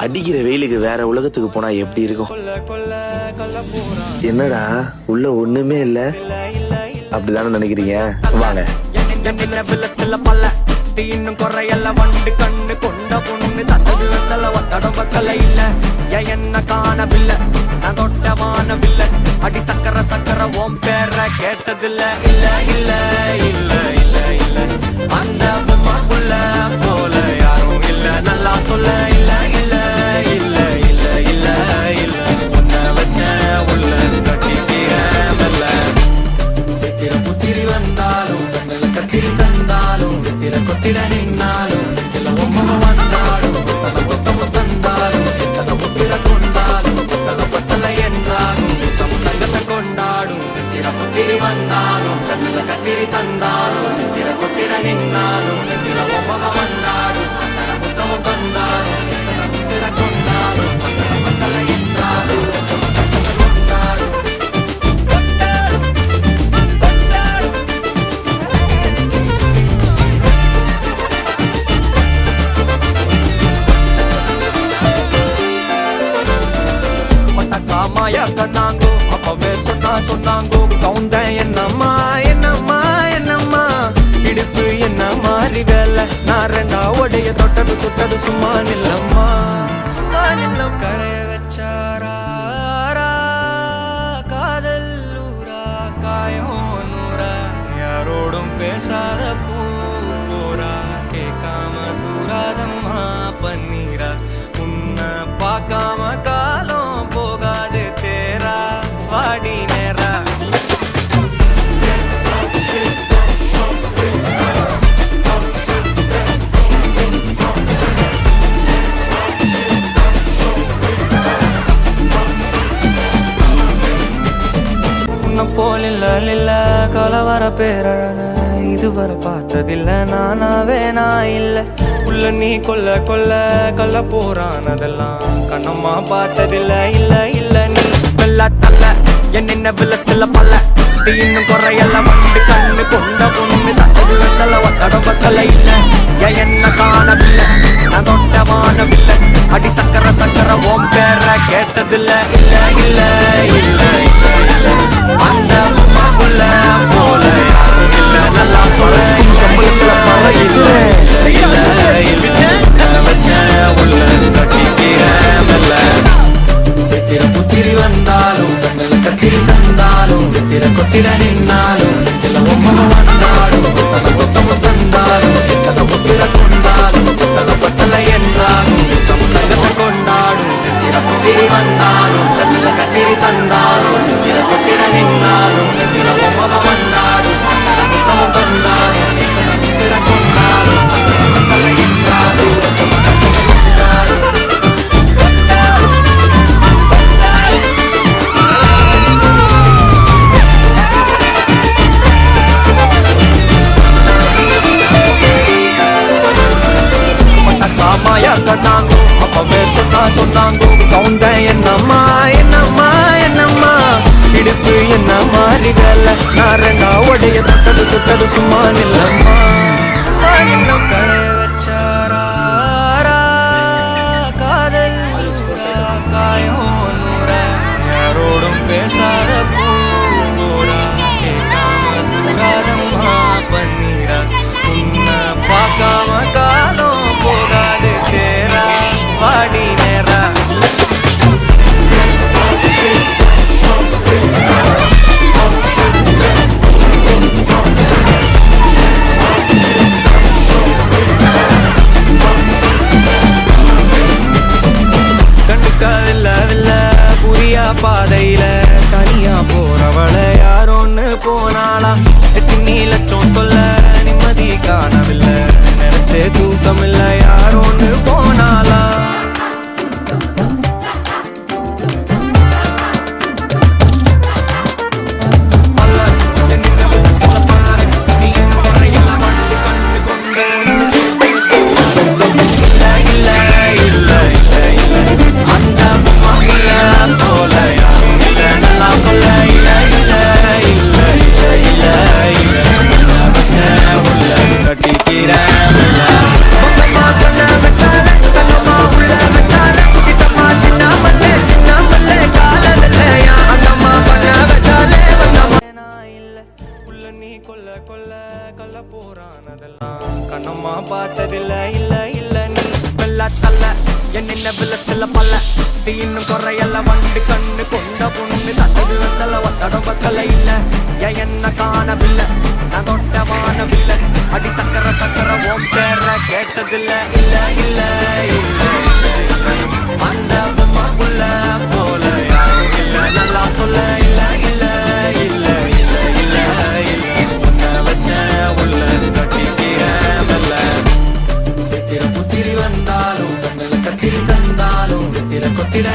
அடிக்கிற வெயிலுக்கு வேற உலகத்துக்கு போனா எப்படி இருக்கும்? என்னடா உள்ள ஒண்ணுமே இல்ல, அப்படிதானே நினைக்கிறீங்க? வாங்க. இன்னும் குறையல்ல வண்டு கண்ணு கொண்ட பொண்ணு தந்தது வந்தல ஒத்தடம் பக்கல இல்ல என்ன காணவில்லை நான் தொட்ட வானவில்லை அடி சக்கர சக்கர ஓம் பேர கேட்டதில்ல இல்ல இல்ல இல்ல இல்ல இல்ல அந்த பொம்மா புள்ள போல யாரும் இல்ல நல்லா சொல்ல இல்ல இல்ல இல்ல இல்ல இல்ல இல்ல உன்னை வச்ச உள்ள கட்டிக்கிற மெல்ல சித்திர புத்திரி வந்தாலும் கண்ணில் கத்திரி தந்தாலும் வித்திர கொத்திட நின்னாலும் சில பொம்மை வந்தாலும் கொத்தமு தந்தாலும் எத்தனை புத்திர கொண்டாலும் கொத்தல கொத்தல என்றாலும் தங்கத்தை கொண்டாடும் சித்திர புத்திரி வந்தாலும் கண்ணில் கத்திரி தந்தாலும் வித்திர கொத்திட நின்னாலும் சில பொம்மை வந்தாலும் கொத்தமு தந்தாலும் எத்தனை புத்திர கொண்டாலும் கொத்தல என்றாலும் கண்ணாங்கோ அப்பவே சொன்னாங்கோ கவுந்த என்னம்மா என்னம்மா என்னம்மா இடுப்பு என்ன மாறி வேலை நான் ரெண்டா உடைய தொட்டது சுட்டது சும்மா நில்லம்மா சும்மா நில்லம் கரைய வச்சாரா காதல் ஊரா காயம் நூறா யாரோடும் பேசாத பூ போரா கேட்காம தூராதம்மா பன்னீரா உன்னை பார்க்காம காலம் போகாது தேரா வாடி நேரா உன்னை போல் இல்ல கலவர பேரழக இதுவரை பார்த்ததில்ல நானாவே நான் இல்ல உள்ள நீ கொல்ல கொல்ல கல்ல போறான் அதெல்லாம் கண்ணம்மா பார்த்ததில்ல இல்ல இல்ல நீ வெள்ள தள்ள என்ன வில சில பல்ல இன்னும் குறையல்ல வண்டு கண்ணு கொண்ட பொண்ணு தந்தது வந்தல ஒத்தடம் பக்கல இல்ல என்ன காணவில்லை நான் தொட்ட வானவில்லை அடி சக்கர சக்கர ஓம் பேர கேட்டதில்ல இல்ல இல்ல இல்ல இல்ல இல்ல அந்த பொம்மா புள்ள போல யாரும் இல்ல நல்லா சொல்ல இல்ல இல்ல சித்திர புத்திரி வந்தாலும் கண்ணில் கத்திரி தந்தாலும் வித்திர கொத்திட நின்னாலும் சில பொம்மை வந்தாலும் கொத்தமு தந்தாலும் எத்தனை புத்திர கொண்டாலும் கொத்தல கொத்தல என்றாலும் தங்கத்தை கொண்டாடும் சித்திர புத்திரி வந்தாலும் கண்ணில் கத்திரி தந்தாலும் வித்திர கொத்திட நின்னாலும் சில பொம்மை வந்தாலும் கொத்தமு தந்தாலும் எத்தனை புத்திர கொண்டாலும் கொத்தல என்றாலும் கண்ணாங்கோ அப்பவே சொன்னாங்கோ கவுந்த என்னம்மா என்னம்மா என்னம்மா இடுப்பு என்ன மாறி வேலை நான் ரெண்டா உடைய தொட்டது சுட்டது சும்மா நில்லம்மா சும்மா நில்லம் கரைய வச்சாரா காதல் ஊரா காயம் நூறா யாரோடும் பேசாத பூ போரா கேட்காம தூராதம்மா பன்னீரா உன்னை பார்க்காம காலம் போகாது தேரா வாடி நேரா என் நினைவுல சில பல இன்னும் குறையல்ல வண்டு கண்ணு கொண்ட பொண்ணு தந்தது வந்தல ஒத்தடம் பக்கல இல்ல ஏன் என்ன காணவில்லை நான் தொட்ட வானவில்லை அடி சக்கர சக்கர ஓம் பேர கேட்டதில்ல இல்ல இல்ல இல்ல அந்த பொம்மாக்குள்ள போல யாரும் இல்ல நல்லா சொல்ல இல்ல இல்ல இல்ல இல்ல இல்ல இல்ல உன்னை வச்ச உள்ள கட்டிக்கிற வெல்ல சித்திர புத்திரி வந்தாலும் கண்ணில கத்திரி தந்தாலும் வெத்திர கொத்திட